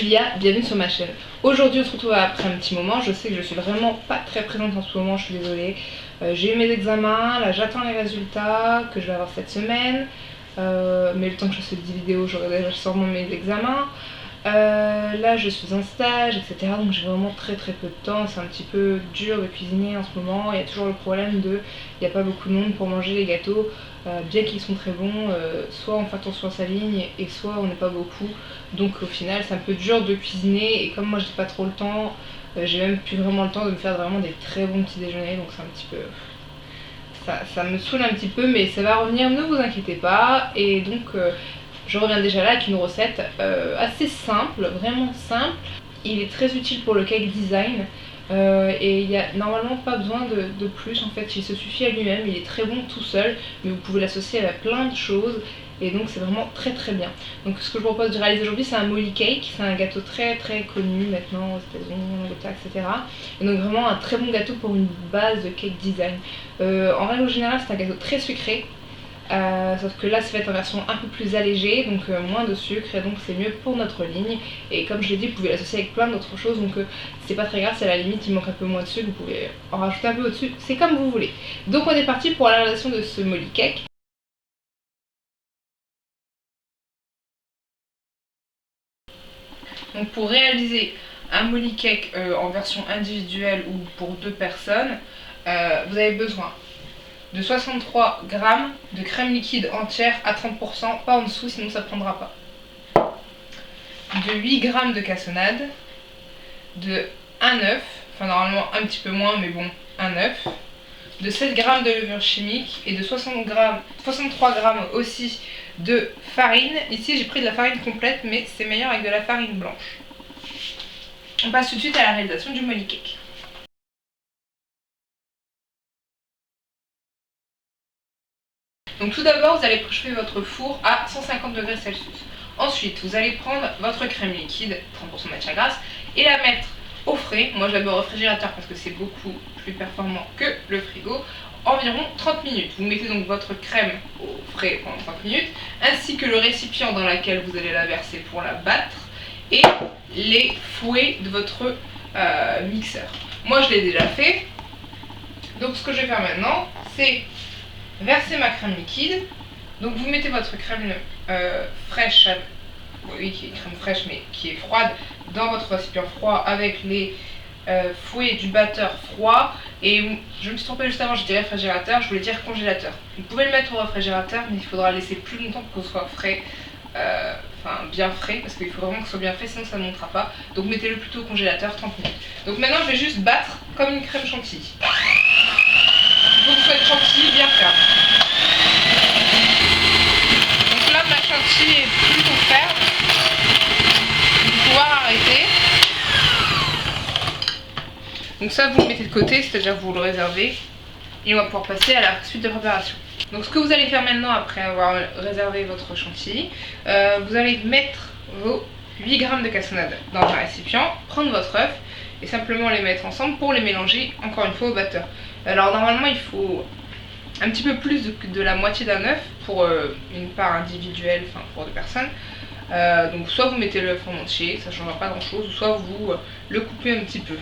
Julia, bienvenue sur ma chaîne. Aujourd'hui on se retrouve après un petit moment, je sais que je suis vraiment pas très présente en ce moment, je suis désolée. J'ai eu mes examens, là j'attends les résultats que je vais avoir cette semaine. Mais le temps que je fasse cette vidéo, j'aurai déjà sûrement mes examens. Là je suis en stage, etc. Donc j'ai vraiment très peu de temps, c'est un petit peu dur de cuisiner en ce moment. Il y a toujours le problème de, il n'y a pas beaucoup de monde pour manger les gâteaux. Bien qu'ils sont très bons, soit on fait attention à sa ligne et soit on n'est pas beaucoup. Donc au final c'est un peu dur de cuisiner et comme moi j'ai pas trop le temps, j'ai même plus vraiment le temps de me faire vraiment des très bons petits déjeuners. Donc c'est un petit peu... Ça me saoule un petit peu, mais ça va revenir, ne vous inquiétez pas. Et donc je reviens déjà là avec une recette assez simple, vraiment simple. Il est très utile pour le cake design. Et il n'y a normalement pas besoin de plus en fait, il se suffit à lui-même, il est très bon tout seul, mais vous pouvez l'associer avec plein de choses et donc c'est vraiment très bien. Donc ce que je vous propose de réaliser aujourd'hui, c'est un molly cake, c'est un gâteau très connu maintenant aux États-Unis, en Angleterre, etc. Et donc vraiment un très bon gâteau pour une base de cake design. En règle générale c'est un gâteau très sucré. Sauf que là ça va être en version un peu plus allégée, donc moins de sucre, et donc c'est mieux pour notre ligne. Et comme je l'ai dit, vous pouvez l'associer avec plein d'autres choses, donc c'est pas très grave, c'est à la limite il manque un peu moins de sucre, vous pouvez en rajouter un peu au-dessus, c'est comme vous voulez. Donc on est parti pour la réalisation de ce molly cake. Donc pour réaliser un molly cake en version individuelle ou pour 2 personnes, vous avez besoin de 63 g de crème liquide entière à 30%, pas en dessous sinon ça prendra pas. De 8 g de cassonade, de 1 œuf, enfin normalement un petit peu moins mais bon, un œuf, de 7 g de levure chimique et de 63 g aussi de farine. Ici j'ai pris de la farine complète mais c'est meilleur avec de la farine blanche. On passe tout de suite à la réalisation du molly cake. Donc tout d'abord vous allez préchauffer votre four à 150 degrés Celsius. Ensuite vous allez prendre votre crème liquide, 30% de matière grasse, et la mettre au frais. Moi je la mets au réfrigérateur parce que c'est beaucoup plus performant que le frigo. Environ 30 minutes. Vous mettez donc votre crème au frais pendant 30 minutes, ainsi que le récipient dans lequel vous allez la verser pour la battre, et les fouets de votre mixeur. Moi je l'ai déjà fait, donc ce que je vais faire maintenant c'est verser ma crème liquide. Donc vous mettez votre crème fraîche, oui qui est crème fraîche mais qui est froide, dans votre récipient froid avec les fouets du batteur froid. Et je me suis trompée juste avant, je dis réfrigérateur, je voulais dire congélateur. Vous pouvez le mettre au réfrigérateur mais il faudra laisser plus longtemps pour que ce soit frais, enfin bien frais, parce qu'il faut vraiment que ce soit bien frais sinon ça ne montera pas. Donc mettez-le plutôt au congélateur 30 minutes. Donc maintenant je vais juste battre comme une crème chantilly. Il faut que ce soit une chantilly bien ferme. Donc là ma chantilly est plutôt ferme. Vous allez pouvoir arrêter. Donc ça vous le mettez de côté, c'est-à-dire vous le réservez. Et on va pouvoir passer à la suite de préparation. Donc ce que vous allez faire maintenant après avoir réservé votre chantilly, vous allez mettre vos 8 g de cassonade dans un récipient, prendre votre œuf et simplement les mettre ensemble pour les mélanger encore une fois au batteur. Alors normalement il faut un petit peu plus de la moitié d'un œuf pour une part individuelle, enfin pour 2 personnes. Donc soit vous mettez l'œuf en entier, ça ne changera pas grand chose, soit vous le coupez un petit peu.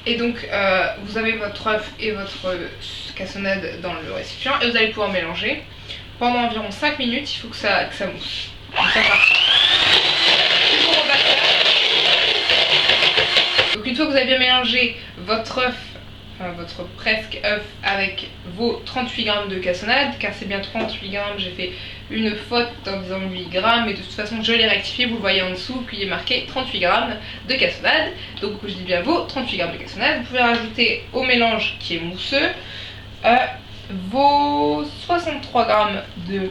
Et donc vous avez votre œuf et votre cassonade dans le récipient et vous allez pouvoir mélanger pendant environ 5 minutes. Il faut que ça mousse. Donc ça part. Toujours au batteur. Donc une fois que vous avez bien mélangé votre œuf, enfin votre presque œuf avec vos 38 g de cassonade, car c'est bien 38 g, j'ai fait une faute en disant 8 g, mais de toute façon je l'ai rectifié, vous le voyez en dessous, puis il est marqué 38 g de cassonade. Donc je dis bien vos 38 g de cassonade. Vous pouvez rajouter au mélange qui est mousseux vos 63 g de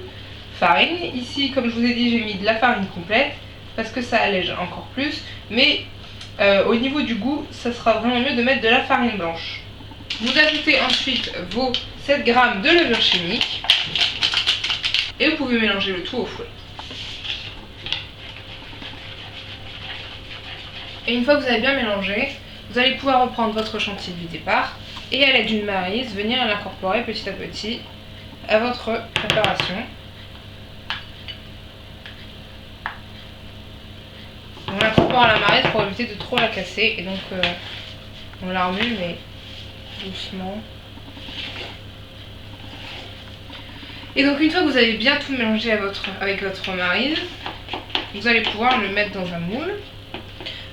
farine. Ici comme je vous ai dit j'ai mis de la farine complète parce que ça allège encore plus, mais au niveau du goût ça sera vraiment mieux de mettre de la farine blanche. Vous ajoutez ensuite vos 7 g de levure chimique et vous pouvez mélanger le tout au fouet. Et une fois que vous avez bien mélangé, vous allez pouvoir reprendre votre chantilly du départ et à l'aide d'une maryse venir l'incorporer petit à petit à votre préparation. On l'incorpore à la marmite pour éviter de trop la casser et donc on la remue mais doucement. Et donc une fois que vous avez bien tout mélangé avec votre marmite, vous allez pouvoir le mettre dans un moule.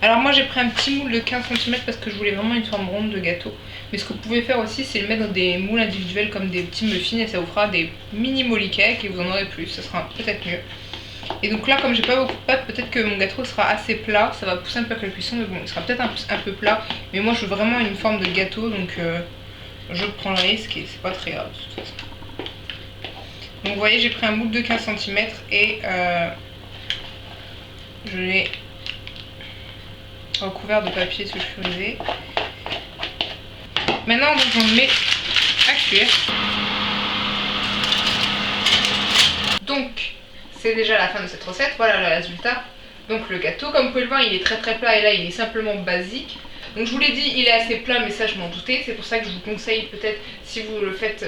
Alors moi j'ai pris un petit moule de 15 cm parce que je voulais vraiment une forme ronde de gâteau. Mais ce que vous pouvez faire aussi c'est le mettre dans des moules individuels comme des petits muffins et ça vous fera des mini molly cakes et vous en aurez plus, ça sera peut-être mieux. Et donc là comme j'ai pas beaucoup de pâte, peut-être que mon gâteau sera assez plat, ça va pousser un peu avec la cuisson mais bon il sera peut-être un peu plat. Mais moi je veux vraiment une forme de gâteau donc je prends le risque et c'est pas très grave de toute façon. Donc vous voyez j'ai pris un moule de 15 cm et je l'ai recouvert de papier sulfurisé. Maintenant donc on le met à cuire. Donc c'est déjà la fin de cette recette, voilà le résultat. Donc le gâteau, comme vous pouvez le voir, il est très très plat et là il est simplement basique. Donc je vous l'ai dit, il est assez plat mais ça je m'en doutais, c'est pour ça que je vous conseille peut-être si vous le faites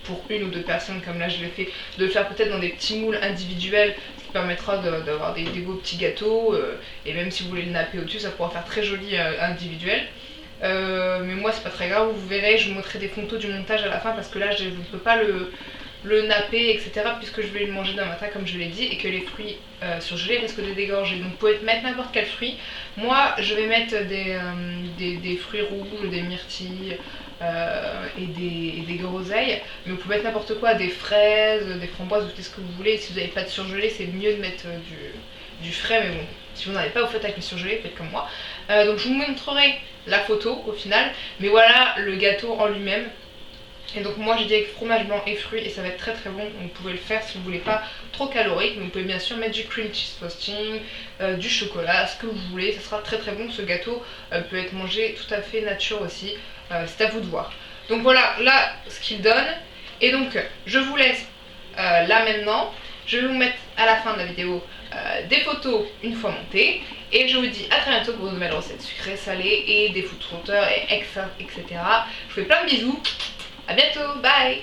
pour une ou deux personnes comme là je l'ai fait, de le faire peut-être dans des petits moules individuels, ce qui permettra d'avoir des beaux petits gâteaux et même si vous voulez le napper au-dessus ça pourra faire très joli individuel. Mais moi c'est pas très grave, vous verrez, je vous montrerai des photos du montage à la fin parce que là je ne peux pas le napper etc puisque je vais le manger demain matin comme je l'ai dit et que les fruits surgelés risquent de dégorger. Donc vous pouvez mettre n'importe quel fruit. Moi je vais mettre des fruits rouges, des myrtilles et des groseilles, mais vous pouvez mettre n'importe quoi, des fraises, des framboises, vous faites ce que vous voulez. Si vous n'avez pas de surgelé c'est mieux de mettre du frais, mais bon si vous n'en avez pas vous faites avec le surgelé, faites comme moi. Donc je vous montrerai la photo au final, mais voilà le gâteau en lui-même. Et donc moi j'ai dit avec fromage blanc et fruits et ça va être très très bon, donc vous pouvez le faire si vous voulez pas trop calorique. Donc vous pouvez bien sûr mettre du cream cheese frosting, du chocolat, ce que vous voulez, ça sera très très bon. Ce gâteau peut être mangé tout à fait nature aussi, c'est à vous de voir. Donc voilà là ce qu'il donne et donc je vous laisse là maintenant. Je vais vous mettre à la fin de la vidéo des photos une fois montées. Et je vous dis à très bientôt pour de nouvelles recettes sucrées, salées et des food trotters et etc. Je vous fais plein de bisous. À bientôt, bye!